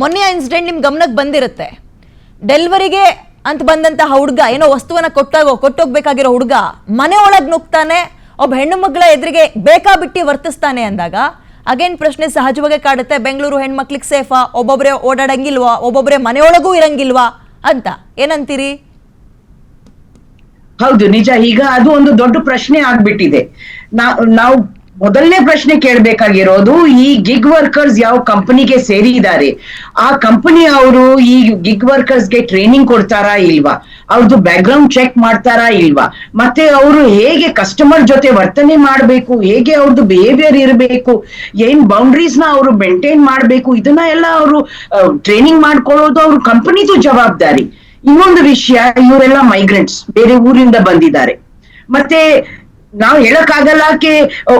ಮೊನ್ನೆ ಇನ್ಸಿಡೆಂಟ್ ನಿಮ್ ಗಮನಕ್ಕೆ ಬಂದಿರುತ್ತೆ. ಡೆಲಿವರಿಗೆ ಅಂತ ಬಂದಂತ ಹುಡುಗ ಏನೋ ವಸ್ತುವನ್ನ ಕೊಟ್ಟೋಗ್ಬೇಕಾಗಿರೋ ಹುಡುಗ ಮನೆ ಒಳಗೆ ನುಗ್ತಾನೆ, ಒಬ್ಬ ಹೆಣ್ಣು ಮಗಳ ಎದುರಿಗೆ ಬೇಕಾಬಿಟ್ಟಿ ವರ್ತಿಸ್ತಾನೆ ಅಂದಾಗ ಅಗೇನ್ ಪ್ರಶ್ನೆ ಸಹಜವಾಗಿ ಕಾಡುತ್ತೆ. ಬೆಂಗಳೂರು ಹೆಣ್ಮಕ್ಳಿಗೆ ಸೇಫಾ? ಒಬ್ಬೊಬ್ರೆ ಓಡಾಡಂಗಿಲ್ವಾ? ಒಬ್ಬೊಬ್ರೆ ಮನೆಯೊಳಗೂ ಇರಂಗಿಲ್ವಾ ಅಂತ ಏನಂತೀರಿ? ಹೌದು, ನಿಜ. ಈಗ ಅದು ಒಂದು ದೊಡ್ಡ ಪ್ರಶ್ನೆ ಆಗ್ಬಿಟ್ಟಿದೆ. ನಾವು ಮೊದಲನೇ ಪ್ರಶ್ನೆ ಕೇಳ್ಬೇಕಾಗಿರೋದು, ಈ ಗಿಗ್ ವರ್ಕರ್ಸ್ ಯಾವ ಕಂಪನಿಗೆ ಸೇರಿದ್ದಾರೆ, ಆ ಕಂಪನಿ ಅವರು ಈ ಗಿಗ್ ವರ್ಕರ್ಸ್ಗೆ ಟ್ರೈನಿಂಗ್ ಕೊಡ್ತಾರಾ ಇಲ್ವಾ, ಅವ್ರದ್ದು ಬ್ಯಾಕ್ಗ್ರೌಂಡ್ ಚೆಕ್ ಮಾಡ್ತಾರಾ ಇಲ್ವಾ, ಮತ್ತೆ ಅವರು ಹೇಗೆ ಕಸ್ಟಮರ್ ಜೊತೆ ವರ್ತನೆ ಮಾಡ್ಬೇಕು, ಹೇಗೆ ಅವ್ರದ್ದು ಬಿಹೇವಿಯರ್ ಇರಬೇಕು, ಏನ್ ಬೌಂಡ್ರೀಸ್ ನ ಅವರು ಮೇಂಟೈನ್ ಮಾಡ್ಬೇಕು, ಇದನ್ನ ಎಲ್ಲ ಅವರು ಟ್ರೈನಿಂಗ್ ಮಾಡ್ಕೊಳ್ಳೋದು ಅವ್ರ ಕಂಪನಿದು ಜವಾಬ್ದಾರಿ. ಇನ್ನೊಂದು ವಿಷಯ, ಇವರೆಲ್ಲ ಮೈಗ್ರೆಂಟ್ಸ್, ಬೇರೆ ಊರಿಂದ ಬಂದಿದ್ದಾರೆ. ಮತ್ತೆ ನಾವು ಹೇಳಕ್ಕಾಗಲ್ಲಕ್ಕೆ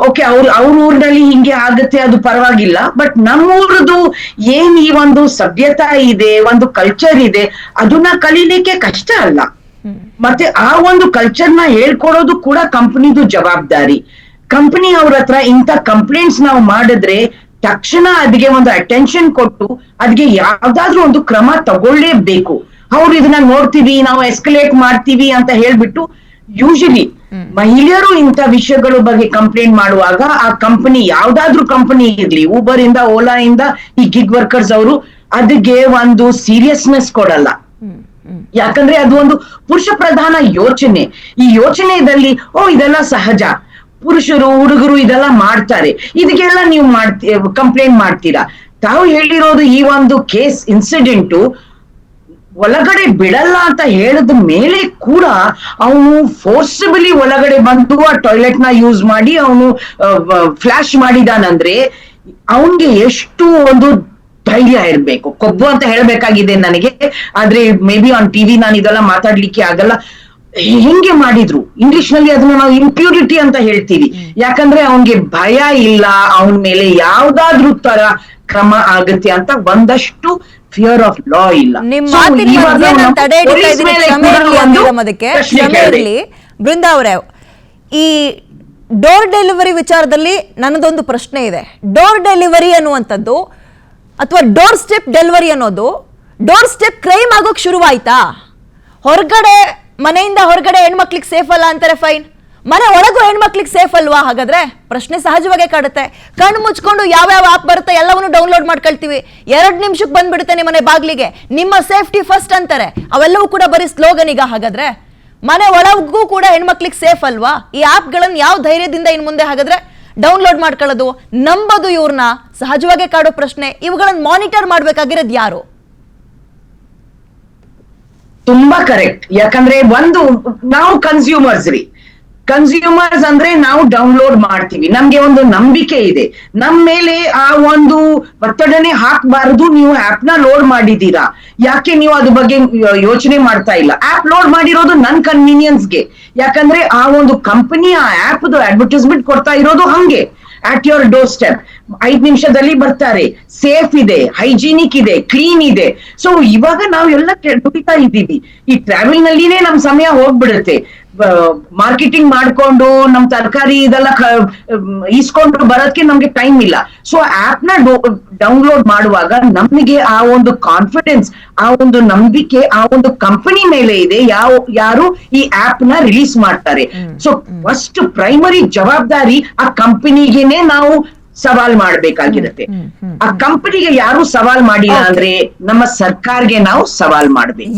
ಓಕೆ ಅವ್ರ ಊರಿನಲ್ಲಿ ಹಿಂಗೆ ಆಗುತ್ತೆ, ಅದು ಪರವಾಗಿಲ್ಲ. ಬಟ್ ನಮ್ಮೂರದು ಏನ್ ಈ ಒಂದು ಸಭ್ಯತಾ ಇದೆ, ಒಂದು ಕಲ್ಚರ್ ಇದೆ, ಅದನ್ನ ಕಲೀಲಿಕ್ಕೆ ಕಷ್ಟ ಅಲ್ಲ. ಮತ್ತೆ ಆ ಒಂದು ಕಲ್ಚರ್ನ ಹೇಳ್ಕೊಡೋದು ಕೂಡ ಕಂಪನಿದು ಜವಾಬ್ದಾರಿ. ಕಂಪನಿ ಅವ್ರ ಹತ್ರ ಇಂಥ ಕಂಪ್ಲೇಂಟ್ಸ್ ನಾವು ಮಾಡಿದ್ರೆ ತಕ್ಷಣ ಅದಕ್ಕೆ ಒಂದು ಅಟೆನ್ಷನ್ ಕೊಟ್ಟು ಅದಕ್ಕೆ ಯಾವ್ದಾದ್ರೂ ಒಂದು ಕ್ರಮ ತಗೊಳ್ಳೇಬೇಕು. ಅವ್ರು ಇದನ್ನ ನೋಡ್ತೀವಿ, ನಾವು ಎಸ್ಕಲೇಟ್ ಮಾಡ್ತೀವಿ ಅಂತ ಹೇಳ್ಬಿಟ್ಟು, ಯೂಶಲಿ ಮಹಿಳೆಯರು ಇಂಥ ವಿಷಯಗಳ ಬಗ್ಗೆ ಕಂಪ್ಲೇಂಟ್ ಮಾಡುವಾಗ ಆ ಕಂಪನಿ ಯಾವ್ದಾದ್ರು ಕಂಪನಿ ಇರ್ಲಿ, ಊಬರ್ ಇಂದ ಓಲಾ ಇಂದ ಈ ಗಿಗ್ ವರ್ಕರ್ಸ್ ಅವರು ಅದಕ್ಕೆ ಒಂದು ಸೀರಿಯಸ್ನೆಸ್ ಕೊಡಲ್ಲ. ಯಾಕಂದ್ರೆ ಅದು ಒಂದು ಪುರುಷ ಪ್ರಧಾನ ಯೋಚನೆ. ಈ ಯೋಚನೆಯಲ್ಲಿ ಇದೆಲ್ಲ ಸಹಜ, ಪುರುಷರು ಹುಡುಗರು ಇದೆಲ್ಲ ಮಾಡ್ತಾರೆ, ಇದಕ್ಕೆಲ್ಲ ನೀವು ಕಂಪ್ಲೇಂಟ್ ಮಾಡ್ತೀರಾ. ತಾವು ಹೇಳಿರೋದು ಈ ಒಂದು ಕೇಸ್ ಇನ್ಸಿಡೆಂಟು ಒಳಗಡೆ ಬಿಡಲ್ಲ ಅಂತ ಹೇಳಿದ ಮೇಲೆ ಕೂಡ ಅವನು ಫೋರ್ಸಿಬಲಿ ಒಳಗಡೆ ಬಂದು ಆ ಟಾಯ್ಲೆಟ್ ನ ಯೂಸ್ ಮಾಡಿ ಅವನು ಫ್ಲಾಶ್ ಮಾಡಿದಾನಂದ್ರೆ ಅವನ್ಗೆ ಎಷ್ಟು ಒಂದು ಧೈರ್ಯ ಇರ್ಬೇಕು. ಕೊಬ್ಬು ಅಂತ ಹೇಳ್ಬೇಕಾಗಿದೆ ನನಗೆ, ಆದ್ರೆ ಮೇ ಬಿ ಆನ್ ಟಿವಿ ನಾನು ಇದೆಲ್ಲ ಮಾತಾಡ್ಲಿಕ್ಕೆ ಆಗಲ್ಲ. ಹೆಂಗೆ ಮಾಡಿದ್ರು, ಇಂಗ್ಲಿಷ್ ನಲ್ಲಿ ಅದನ್ನ ನಾವು ಇಂಪ್ಯೂರಿಟಿ ಅಂತ ಹೇಳ್ತೀವಿ. ಯಾಕಂದ್ರೆ ಅವನ್ಗೆ ಭಯ ಇಲ್ಲ, ಅವನ ಮೇಲೆ ಯಾವ್ದಾದ್ರೂ ತರ ಕ್ರಮ ಆಗುತ್ತೆ ಅಂತ ಒಂದಷ್ಟು ಫಿಯರ್ ಆಫ್ ಲಾ ಇಲ್ಲ. ಬೃಂದಾ ಅವರೇ, ಈ ಡೋರ್ ಡೆಲಿವರಿ ವಿಚಾರದಲ್ಲಿ ನನ್ನದೊಂದು ಪ್ರಶ್ನೆ ಇದೆ. ಡೋರ್ ಡೆಲಿವರಿ ಅನ್ನುವಂಥದ್ದು ಅಥವಾ ಡೋರ್ ಸ್ಟೆಪ್ ಡೆಲಿವರಿ ಅನ್ನೋದು ಡೋರ್ ಸ್ಟೆಪ್ ಕ್ರೈಮ್ ಆಗೋಕ್ ಶುರುವಾಯ್ತಾ? ಹೊರಗಡೆ ಮನೆಯಿಂದ ಹೊರಗಡೆ ಹೆಣ್ಮಕ್ಳಿಗೆ ಸೇಫ್ ಅಲ್ಲ ಅಂತಾರೆ, ಫೈನ್. ಮನೆ ಒಳಗೂ ಹೆಣ್ಮಕ್ಳಿಗೆ ಸೇಫ್ ಅಲ್ವಾ? ಹಾಗಾದ್ರೆ ಪ್ರಶ್ನೆ ಸಹಜವಾಗೇ ಕಾಡುತ್ತೆ. ಕಣ್ಣು ಮುಚ್ಕೊಂಡು ಯಾವ್ಯಾವ ಆಪ್ ಬರುತ್ತೆ ಎಲ್ಲವನ್ನು ಡೌನ್ಲೋಡ್ ಮಾಡ್ಕೊಳ್ತೀವಿ, 2 ನಿಮಿಷಕ್ಕೆ ಬಂದ್ಬಿಡುತ್ತೆ ನಿಮ್ಮನೆ ಬಾಗ್ಲಿಗೆ. ನಿಮ್ಮ ಸೇಫ್ಟಿ ಫಸ್ಟ್ ಅಂತಾರೆ, ಅವೆಲ್ಲವೂ ಕೂಡ ಬರೀ ಸ್ಲೋಗನ್. ಈಗ ಹಾಗಾದ್ರೆ ಮನೆ ಒಳಗೂ ಕೂಡ ಹೆಣ್ಮಕ್ಳಿಗೆ ಸೇಫ್ ಅಲ್ವಾ? ಈ ಆಪ್ಗಳನ್ನು ಯಾವ ಧೈರ್ಯದಿಂದ ಇನ್ ಮುಂದೆ ಹಾಗಾದ್ರೆ ಡೌನ್ಲೋಡ್ ಮಾಡ್ಕೊಳ್ಳೋದು, ನಂಬೋದು ಇವ್ರನ್ನ ಸಹಜವಾಗೇ ಕಾಡೋ ಪ್ರಶ್ನೆ. ಇವುಗಳನ್ನ ಮಾನಿಟರ್ ಮಾಡ್ಬೇಕಾಗಿರೋದು ಯಾರು? ತುಂಬಾ ಕರೆಕ್ಟ್. ಯಾಕಂದ್ರೆ ಒಂದು ನಾವು ಕನ್ಸ್ಯೂಮರ್ಸ್ ಅಂದ್ರೆ ನಾವು ಡೌನ್ಲೋಡ್ ಮಾಡ್ತೀವಿ, ನಮ್ಗೆ ಒಂದು ನಂಬಿಕೆ ಇದೆ, ನಮ್ ಮೇಲೆ ಆ ಒಂದು ಒತ್ತಡನೆ ಹಾಕ್ಬಾರದು. ನೀವು ಆಪ್ ನ ಲೋಡ್ ಮಾಡಿದೀರಾ, ಯಾಕೆ ನೀವು ಅದ್ರ ಬಗ್ಗೆ ಯೋಚನೆ ಮಾಡ್ತಾ ಇಲ್ಲ? ಆಪ್ ಲೋಡ್ ಮಾಡಿರೋದು ನನ್ ಕನ್ವೀನಿಯನ್ಸ್ಗೆ. ಯಾಕಂದ್ರೆ ಆ ಒಂದು ಕಂಪನಿ ಆ ಆಪ್ ಅಡ್ವರ್ಟೈಸ್ಮೆಂಟ್ ಕೊಡ್ತಾ ಇರೋದು ಹಂಗೆ, ಅಟ್ ಯೋರ್ ಡೋರ್ ಸ್ಟೆಪ್, 5 ನಿಮಿಷದಲ್ಲಿ ಬರ್ತಾರೆ, ಸೇಫ್ ಇದೆ, ಹೈಜೀನಿಕ್ ಇದೆ, ಕ್ಲೀನ್ ಇದೆ. ಸೊ ಇವಾಗ ನಾವು ಎಲ್ಲ ದುಡಿತಾ ಇದ್ದೀವಿ. ಈ ಟ್ರಾವೆಲ್ ನಲ್ಲಿನೇ ನಮ್ ಸಮಯ ಹೋಗ್ಬಿಡುತ್ತೆ. ಮಾರ್ಕೆಟಿಂಗ್ ಮಾಡ್ಕೊಂಡು ನಮ್ ತರಕಾರಿ ಇದೆಲ್ಲ ಈಸ್ಕೊಂಡು ಬರೋದಕ್ಕೆ ನಮ್ಗೆ ಟೈಮ್ ಇಲ್ಲ. ಸೊ ಆಪ್ ನ ಡೌನ್ಲೋಡ್ ಮಾಡುವಾಗ ನಮಗೆ ಆ ಒಂದು ಕಾನ್ಫಿಡೆನ್ಸ್, ಆ ಒಂದು ನಂಬಿಕೆ ಆ ಒಂದು ಕಂಪನಿ ಮೇಲೆ ಇದೆ, ಯಾರು ಈ ಆಪ್ ನ ರಿಲೀಸ್ ಮಾಡ್ತಾರೆ. ಸೊ ಫಸ್ಟ್ ಪ್ರೈಮರಿ ಜವಾಬ್ದಾರಿ ಆ ಕಂಪನಿಗೆನೆ ನಾವು ಸವಾಲ್ ಮಾಡ್ಬೇಕಾಗಿರುತ್ತೆ. ಆ ಕಂಪನಿಗೆ ಯಾರು ಸವಾಲ್ ಮಾಡಿಲ್ಲ ಅಂದ್ರೆ ನಮ್ಮ ಸರ್ಕಾರಕ್ಕೆ ನಾವು ಸವಾಲ್ ಮಾಡ್ಬೇಕು.